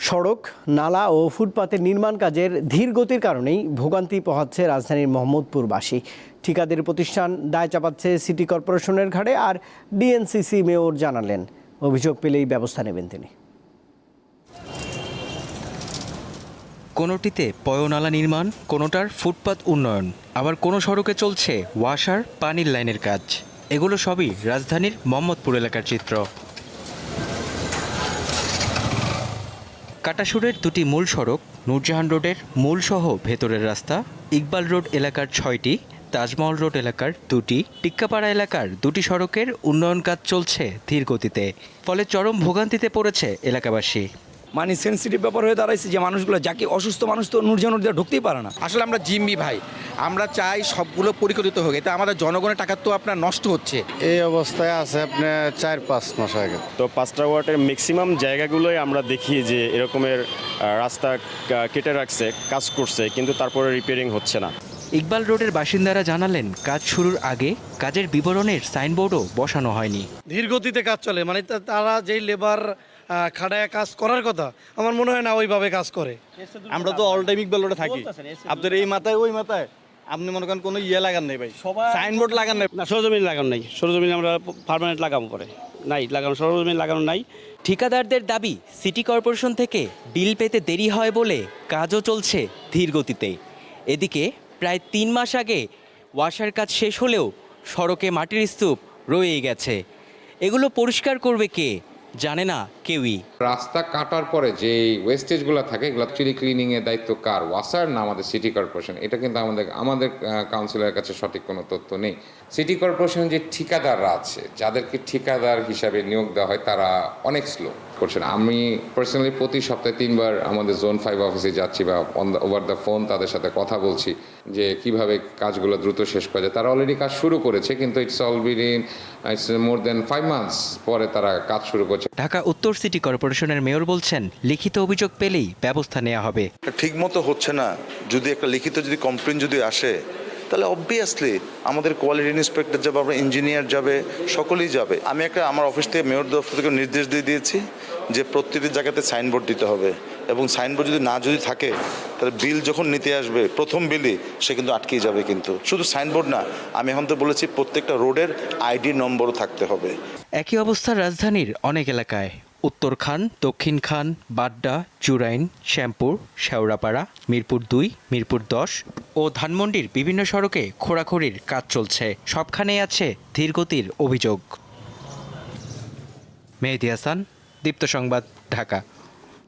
সড়ক, নালা ও ফুটপাতের নির্মাণ কাজের ধীর গতির কারণেই ভোগান্তি পোহাচ্ছে রাজধানীর মোহাম্মদপুরবাসী। ঠিকাদারি প্রতিষ্ঠান দায় চাপাচ্ছে সিটি কর্পোরেশনের ঘাড়ে, আর ডিএনসিসি মেয়র জানালেন অভিযোগ পেলেই ব্যবস্থা নেবেন তিনি। কোনোটিতে পয়নালা নির্মাণ, কোনোটার ফুটপাত উন্নয়ন, আবার কোনো সড়কে চলছে ওয়াসার পানির লাইনের কাজ। এগুলো সবই রাজধানীর মোহাম্মদপুর এলাকার চিত্র। কাটাসুরের দুটি মূল সড়ক, নূরজাহান রোডের মূলসহ ভেতরের রাস্তা, ইকবাল রোড এলাকার 6টি, তাজমহল রোড এলাকার 2টি, টিক্কাপাড়া এলাকার 2টি সড়কের উন্নয়ন কাজ চলছে ধীর গতিতে। ফলে চরম ভোগান্তিতে পড়েছে এলাকাবাসী। মানে সেন্সিটিভ ব্যাপার হয়ে দাঁড়াইছে যে মানুষগুলো, যাকে অসুস্থ মানুষ তো নূরজাহান রোডে ঢুকতেই পারে না। আসলে আমরা জিম্মি ভাই, আমরা চাই সবগুলো পরিকল্পিত হোক। এটা আমাদের জনগণের টাকা তো আপনার নষ্ট হচ্ছে। এই অবস্থায় আছে আপনার 4-5 মাস আগে। তো 5টা ওয়ার্ডের ম্যাক্সিমাম জায়গাগুলোই আমরা দেখি যে এরকমের রাস্তা কেটে রাখছে, কাজ করছে, কিন্তু তারপরে রিপেয়ারিং হচ্ছে না। ইকবাল রোডের বাসিন্দারা জানালেন কাজ শুরুর আগে কাজের বিবরণের সাইনবোর্ডও বসানো হয়নি। ধীর গতিতে কাজ চলে, মানে তারা যেই লেবার খাড়ায় কাজ করার কথা, আমার মনে হয় না ওইভাবে কাজ করে। আমরা তো অল টাইম ইকবাল রোডে থাকি, আপনার এই মাথায় ওই মাথায় আপনি মনে করেন কোনো লাগান নেই ভাই, সাইনবোর্ড লাগান নেই না, সরজমিন লাগানো নাই। সরজমিন আমরা পার্মানেন্ট লাগাবো পরে, নাই লাগানো, সরজমিন লাগানো নাই। ঠিকাদারদের দাবি, সিটি কর্পোরেশন থেকে বিল পেতে দেরি হয় বলে কাজও চলছে ধীর গতিতে। এদিকে প্রায় 3 মাস আগে ওয়াসার কাজ শেষ হলেও সড়কে মাটির স্তূপ রয়েই গেছে। এগুলো পরিষ্কার করবে কে, জানে না কেউই। রাস্তা কাটার পরে যে ওয়েস্টেজগুলো থাকে, এগুলো অ্যাকচুয়ালি ক্লিনিংয়ের দায়িত্ব কার? ওয়াসার না আমাদের সিটি কর্পোরেশন? এটা কিন্তু আমাদের কাউন্সিলরের কাছে সঠিক কোনো তথ্য নেই। সিটি কর্পোরেশন যে ঠিকাদাররা আছে, যাদেরকে ঠিকাদার হিসাবে নিয়োগ দেওয়া হয়, তারা অনেক স্লো করছেন। আমি পার্সোনালি প্রতি সপ্তাহে 3 বার আমাদের জোন 5 অফিসে যাচ্ছি বা ওভার দ্য ফোন তাদের সাথে কথা বলছি যে কিভাবে কাজগুলো দ্রুত শেষ করা যায়। তারা অলরেডি কাজ শুরু করেছে, কিন্তু ইটস মোর দেন 5 মান্থস পরে তারা কাজ শুরু করছে। ঢাকা উত্তর সিটি কর্পোরেশনের মেয়র বলছেন, লিখিত অভিযোগ পেলেই ব্যবস্থা নেওয়া হবে। ঠিক মতো হচ্ছে না, যদি একটা লিখিত কমপ্লেন যদি আসে, তাহলে অবভিয়াসলি আমাদের কোয়ালিটি ইন্সপেক্টর যাবে, আমরা ইঞ্জিনিয়ার যাবে, সকলেই যাবে। আমি আমার অফিস থেকে মেয়র দপ্তর থেকে নির্দেশ দিয়ে দিয়েছি যে প্রত্যেকটি জায়গাতে সাইনবোর্ড দিতে হবে, এবং সাইনবোর্ড যদি থাকে, তাহলে বিল যখন নিতে আসবে প্রথম বিলই সে কিন্তু আটকেই যাবে। কিন্তু শুধু সাইনবোর্ড না, আমি এখন তো বলেছি প্রত্যেকটা রোডের আইডি নম্বরও থাকতে হবে। একই অবস্থা রাজধানীর অনেক এলাকায়। উত্তর খান, দক্ষিণ খান, বাড্ডা, চুরাইন, শ্যামপুর, শেওড়াপাড়া, মিরপুর 2, মিরপুর 10 ও ধানমন্ডির বিভিন্ন সড়কে খোঁড়াখুড়ির কাজ চলছে। সবখানেই আছে ধীরগতির অভিযোগ। মেহেদী হাসান, দীপ্ত সংবাদ, ঢাকা।